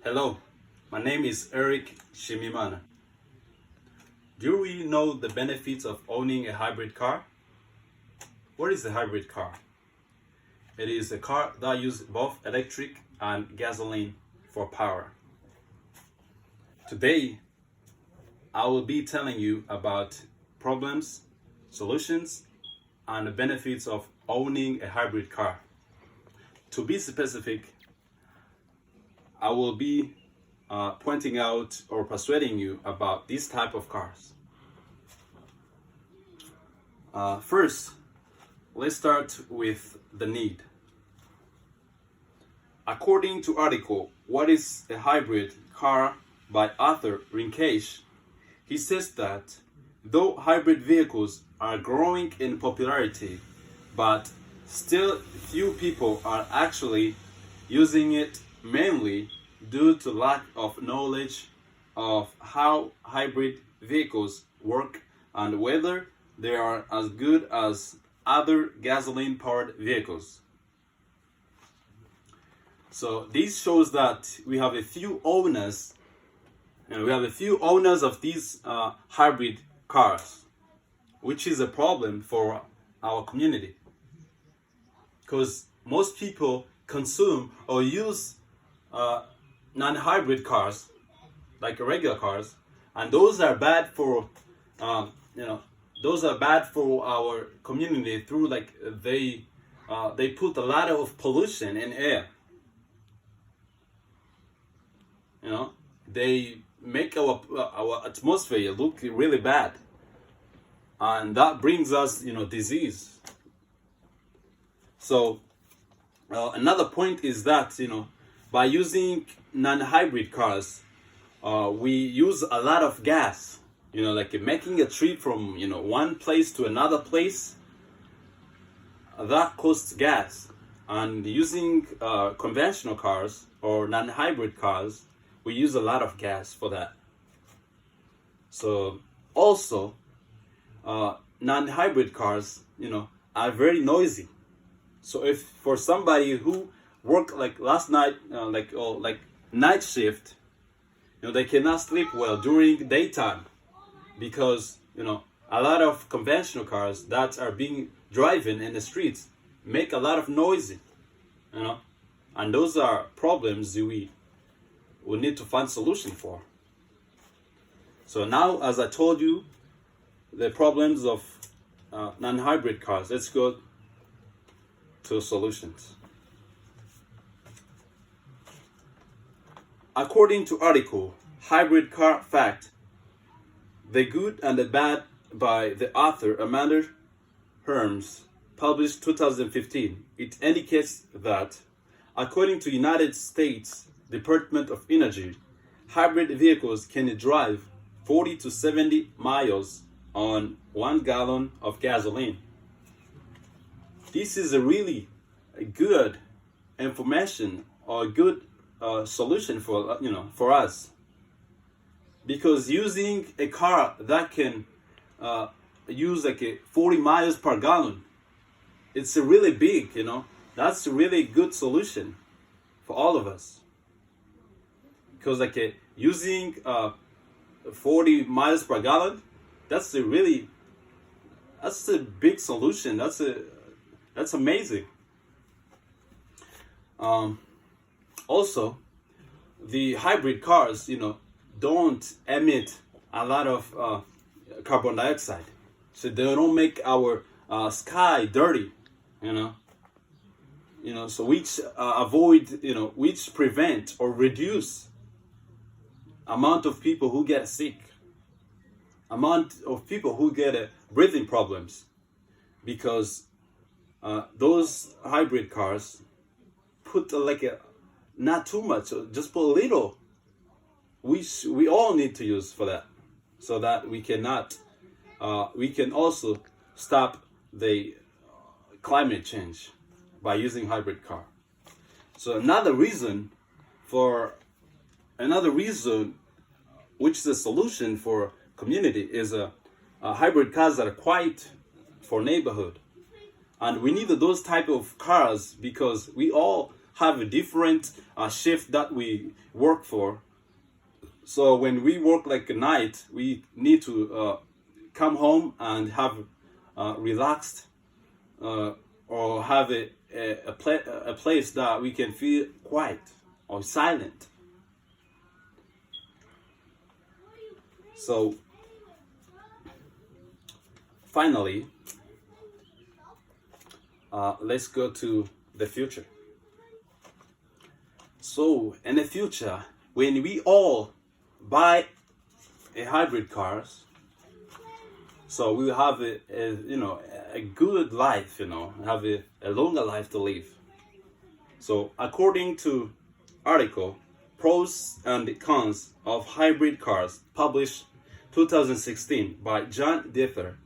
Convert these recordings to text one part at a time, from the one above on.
Hello, my name is Eric Shimimana. Do we know the benefits of owning a hybrid car? What is a hybrid car? It is a car that uses both electric and gasoline for power. Today, I will be telling you about problems, solutions, and the benefits of owning a hybrid car. To be specific, I will be pointing out or persuading you about this type of cars. First, let's start with the need. According to article, What is a Hybrid Car by Arthur Rinkesh, he says that though hybrid vehicles are growing in popularity, but still few people are actually using it, mainly due to lack of knowledge of how hybrid vehicles work and whether they are as good as other gasoline powered vehicles. So this shows that we have a few owners of these hybrid cars, which is a problem for our community, because most people consume or use non-hybrid cars like regular cars, and those are bad for our community through they put a lot of pollution in air. They make our atmosphere look really bad, and that brings us disease. So another point is that by using non-hybrid cars, we use a lot of gas. Like making a trip from one place to another place, that costs gas. And using conventional cars or non-hybrid cars, we use a lot of gas for that. So also, non-hybrid cars, are very noisy. So if for somebody who worked like last night, like night shift, they cannot sleep well during daytime, because a lot of conventional cars that are being driven in the streets make a lot of noise, and those are problems we need to find solution for. So now, as I told you, the problems of non-hybrid cars, let's go to solutions. According to article Hybrid Car Fact, The Good and the Bad by the author Amanda Herms, published 2015, it indicates that according to United States Department of Energy, hybrid vehicles can drive 40 to 70 miles on 1 gallon of gasoline. This is a really good information or good solution for us, because using a car that can use 40 miles per gallon, it's a really big, that's a really good solution for all of us, because using 40 miles per gallon, that's a big solution. That's amazing. Also, the hybrid cars, don't emit a lot of carbon dioxide, so they don't make our sky dirty. So which prevent or reduce amount of people who get sick, amount of people who get breathing problems, because those hybrid cars put not too much, just put a little, which we all need to use for that, so that we can also stop the climate change by using hybrid car. So another reason, which is a solution for community, is hybrid cars that are quiet for neighborhood. And we need those type of cars because we all have a different shift that we work for. So when we work like a night, we need to come home and have relaxed or have a place that we can feel quiet or silent. So finally, let's go to the future. So in the future, when we all buy a hybrid cars, so we will have a good life, have a longer life to live. So according to article Pros and Cons of Hybrid Cars, published 2016 by John Dither,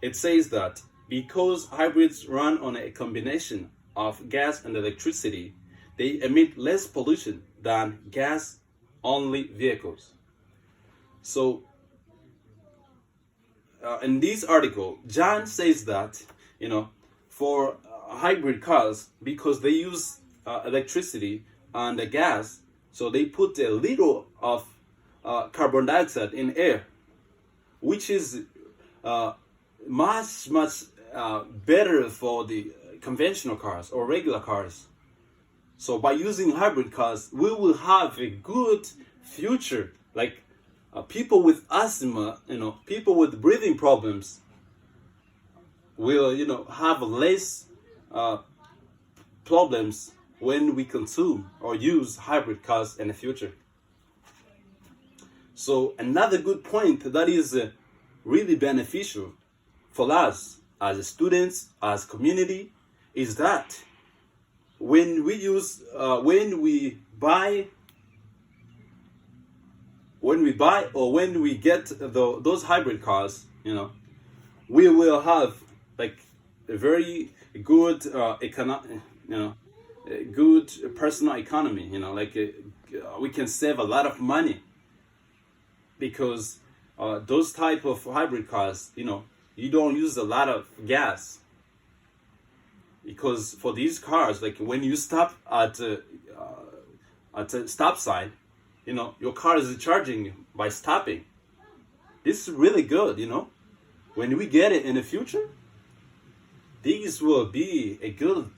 it says that because hybrids run on a combination of gas and electricity, they emit less pollution than gas-only vehicles. So in this article, John says that, for hybrid cars, because they use electricity and the gas, so they put a little of carbon dioxide in air, which is much better for the conventional cars or regular cars. So by using hybrid cars, we will have a good future. Like people with asthma, people with breathing problems will, have less problems when we consume or use hybrid cars in the future. So another good point that is really beneficial for us as students, as community, is that when we buy or when we get those hybrid cars, we will have like a very good a good personal economy. We can save a lot of money because those type of hybrid cars, you don't use a lot of gas. Because for these cars, like when you stop at a stop sign, your car is charging by stopping. This is really good, When we get it in the future, these will be a good,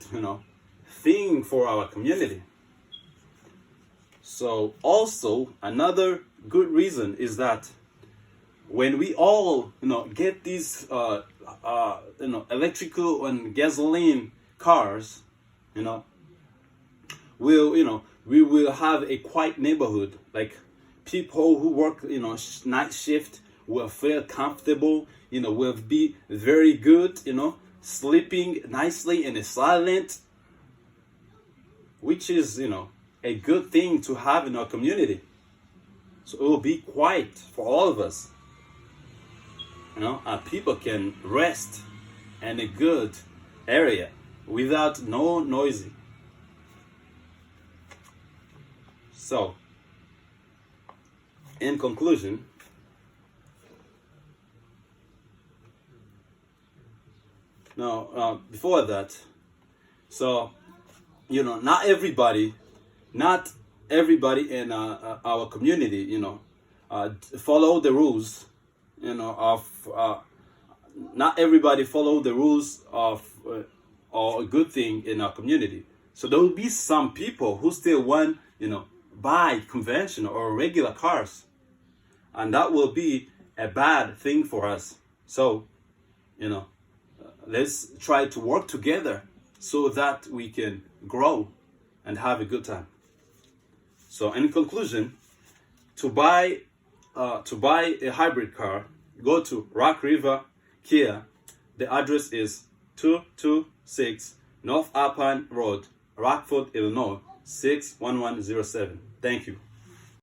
thing for our community. So also another good reason is that when we all, get these, electrical and gasoline cars, we will have a quiet neighborhood. Like people who work, night shift will feel comfortable, will be very good, sleeping nicely and silent, which is, a good thing to have in our community. So it will be quiet for all of us. People can rest in a good area without no noisy. So, in conclusion, before that, so not everybody in our community, follow the rules, of not everybody follow the rules of or a good thing in our community. So there will be some people who still want, buy conventional or regular cars, and that will be a bad thing for us. So, let's try to work together so that we can grow and have a good time. So in conclusion, to buy a hybrid car, go to Rock River Kia. The address is 226 North Alpine Road, Rockford, Illinois 61107. Thank you.